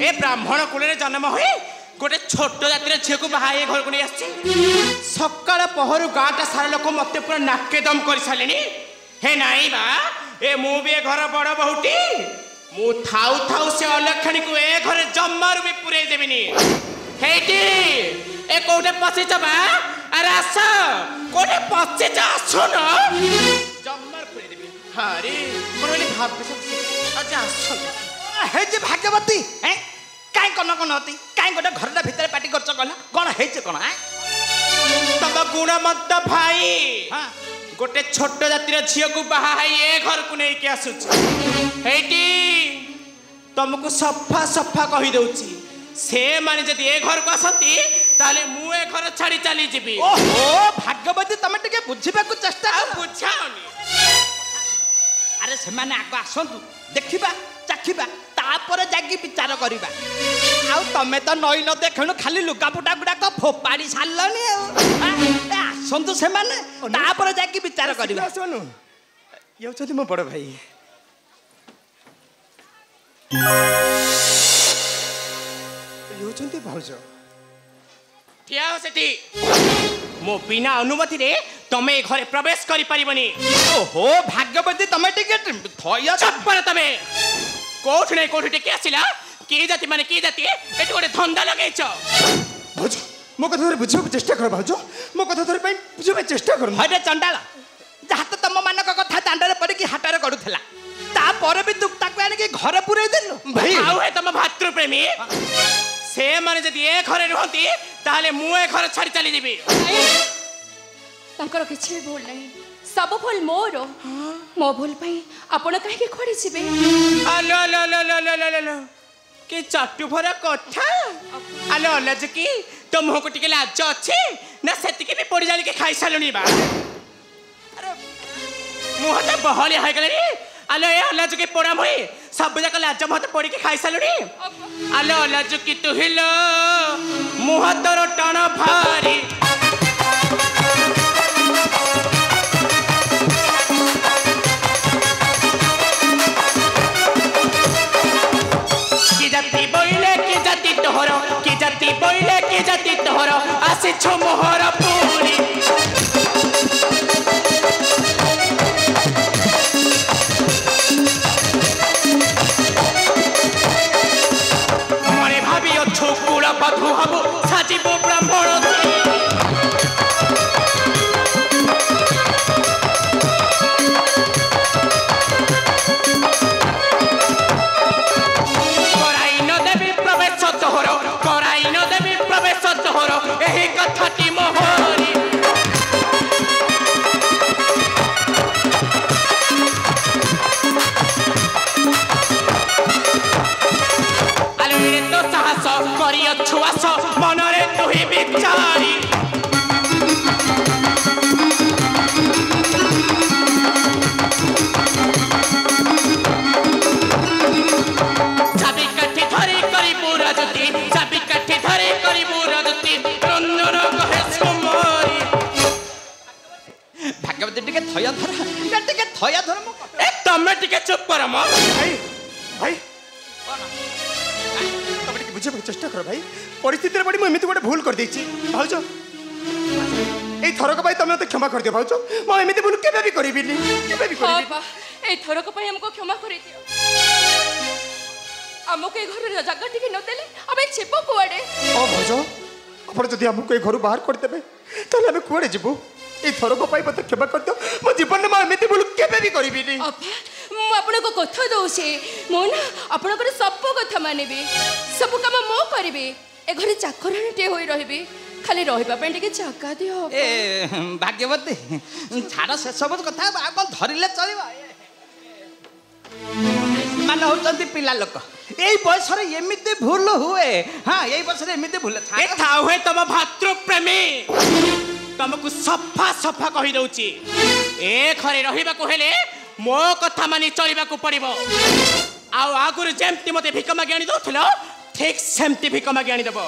ए ब्राह्मण कुल जन्म हुए गोटे छोट जातिर झील को बाहा घर को नहीं आसी सकाल पहरु गाँटा सारा लोक मत पूरा नाकेदम कर सारे हे नाई बा ए मु भी घर बड़ बहुटी मु थाउ थाउ से अलक्षणी को ए घर जम्मार भी पुरे देविनी हेटी ए कोटे पछिच बा अरे आस कोटे पछिच आसुन जम्मार पुरे देबी हारे मोरली भाब आज आसु हे जे भाग्यवती हैं काई कोन कोन होती काई गोटे घरटा भीतर पार्टी करछ कहला कोन हे जे कोन तब गुणमत भाई हां गोटे छोट जातिर झियो को बाहा है ए घर को नहीं के आसुच हेटी तुमको सफा सफा कहि दउची से माने जदी ए घर को आसती ताले मु ए घर छाड़ी चली जीबी ओहो भाग्यवती तमे टिके बुझिबा को चेष्टा कर बुझाओनी अरे से माने आगो आसंतु देखिबा चाखिबा तापर जागी विचार करिबा आउ तमे त नई न देखणु खाली लुगापुटा गुडा को फोपाड़ी सालनी ए आसंतु से माने तापर जागी विचार करिबा सुनु यो छथि मो बड़ भाई यो छथि भाउजो क्या हो सेठी मो बिना अनुमति रे तमे घरे प्रवेश करि परिबनी ओहो भाग्यवती तमे टिके थया चप्पर तमे कोठ नै कोठ टिके आसिला के जाति माने के जाति एटी गोटे धंदा लगैछ भाउजो मो कथा थोड़े बुझिबा चेष्टा कर भाउजो मो कथा थोड़े पई बुझिबा चेष्टा कर हटे चंडाला जहा तो तम मानक कथा दांडरे पड़ी कि हाटरे करूथला ता पर भी दुख ताक आने के घर पुरे देलु भाई आउ है तम भातृ प्रेमी से माने जदी ए घरे रहंती ताले मु ए घर छाड़ी चली जेबी तांकर किछि भूल नहीं सब भूल मोर मो भूल पई आपण काहे के खड़ी छिबे आलो लो लो लो लो लो लो के चट्टू भरा कथा आलो लज की तो मोह को टिके लाज अछि ना सेति के भी पड़ी जाली के खाई सालुनी बा अरे मुह त बहली हाय गले आलो ए लज के पोड़ा मोई सब जक लाज मत पड़ी के खाई सालुनी आलो लज की तू हिलो मुह तोर टण भारी की जाति बोइले की जाति तोहर की जाति बोइले की जाति तोहर आसी छ मोहर पूरी मने भाबी अछु कुल बधु हबु साजिबो ब्राह्मण एही कथाटी मोहरी आलुरे तो साहस करी छुआस मनरे तुही विचारी चाबी काठी धरी करी पूरा जति चाबी काठी धरी करी पूरा जति रंजन कहे सुमरी भाग्यवती टिके थया धर ए तमे टिके चुप कर म भाई भाई तमे टिके बुझिबा चेष्टा कर भाई परिस्थिति रे पड़ी मु एमिति गोटे भूल कर देछि भाउजो ए थरक भाई तमे तो क्षमा कर दियो भाउजो मु एमिति भूल केबे भी करिबिनी बाबा ए थरक पई हमको क्षमा करि दियो हमको ए घर जगह टिके न देले अबे छिपो कुआडे ओ भाउजो अपन जदी हमको ए घर बाहर कर देबे तले हम कुआडे जिबो ए थरक भाई मते क्षमा कर दियो मु जीवन में एमिति भूल केबे भी करिबिनी अबा मु आपन को कथा दउसे मो ना आपन को सब कथा मानेबे सब काम मो करबे ए घरे चाकरानीटे होई रहबे खाली रहिबा पे टिके जगह दियो ए भाग्यवती छाड़ से सब कथा आ धरिले चलिबा मान होचंती पिला लोक एई बयस रे एमिते भूल हुए हां एई बयस रे एमिते भूल ए था हुए तम भातृ प्रेमी तुमको सफा सफा कहि दउची ए घरे रहिबा को हेले मो कथा मानी चलिबा को पड़िबो आउ आगुर जेमती मते भिकमा ज्ञानी दउथलो ठीक सेमती भिकमा ज्ञानी देबो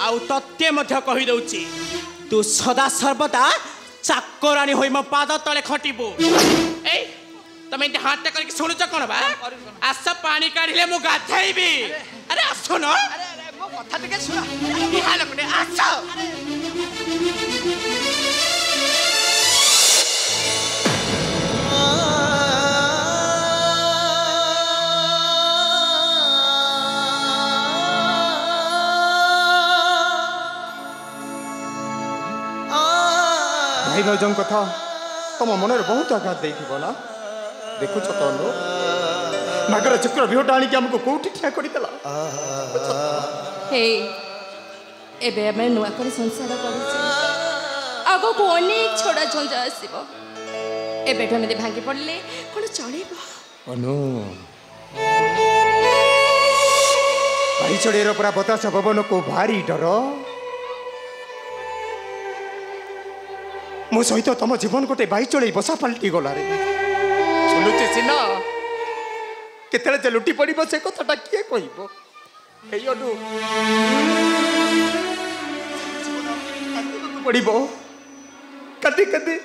आउ तत्ते मध्य कहि दउची तू सदा सर्वदा चाकरानी होई मो पाद तले खटिबो ତମେ ଏମିତି ହାତଟା କରିକି ଶୁଣୁଛ କଣ ବା ଆସ ପାଣି କାଢିଲେ ମୁଁ ଗାଧେଇବି ଆରେ ଆସୁନ ଆରେ ଆରେ ମୋ କଥା ଟିକେ ଶୁଣ ଇହା ଲୋକଟେ ଆସ भाई भाउजों कथा तुम मन बहुत आघात देथिबो ना देखुछ तो लो मागर चक्र बिहटा आनी के हमको कोठी ठिया करि देला हे एबे ଆମେ ନୂଆ କରି ସଂସାର କରୁଛେ ଆଗକୁ ଅନେକ ଛଡ଼ା ଝଞ୍ଜା ଆସିବ ଏବେଠୁ ଏମିତି ଭାଙ୍ଗି ପଡ଼ିଲେ କ'ଣ ଚଳିବ अनु भाई चढ़ेर पूरा बतास पवन को भारी डर मो सहित तुम जीवन गोटे बाई चढ़ई बसा पलटि गला रे चलुचे सिना केतले जे लुटी पड़िबो से कथाटा किए कहिबो हे अनु पड़िबो कदी कदी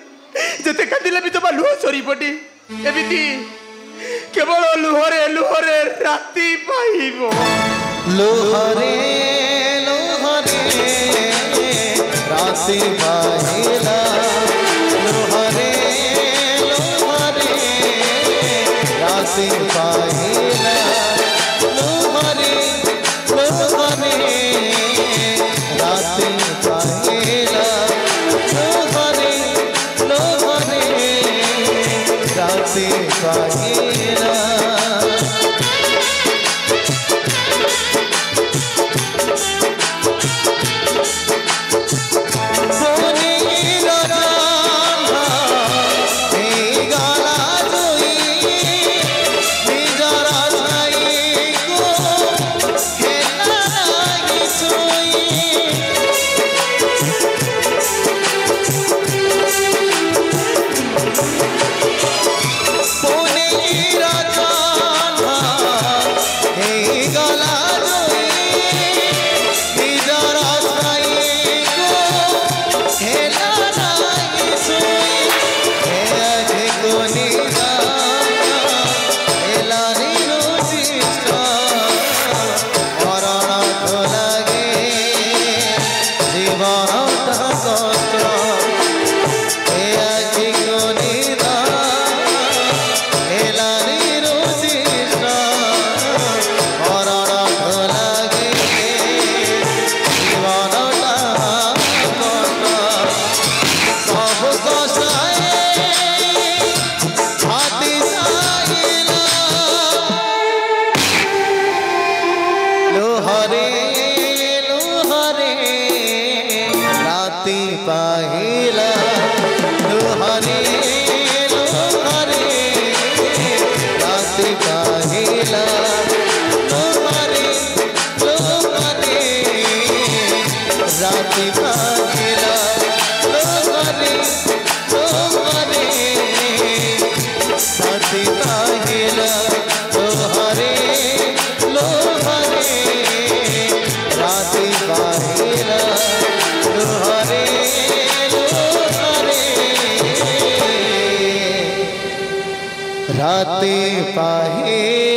जते कदिले भी तबा लुह सरी पड़ी एबिति केवल लुहरे राति पाइबो लोहरे लोहरे राति पाइला लोहरे लोहरे राति पाइला लोहरे लोहरे राति पाइला लोहरे लोहरे राति पाइला राति पाहिला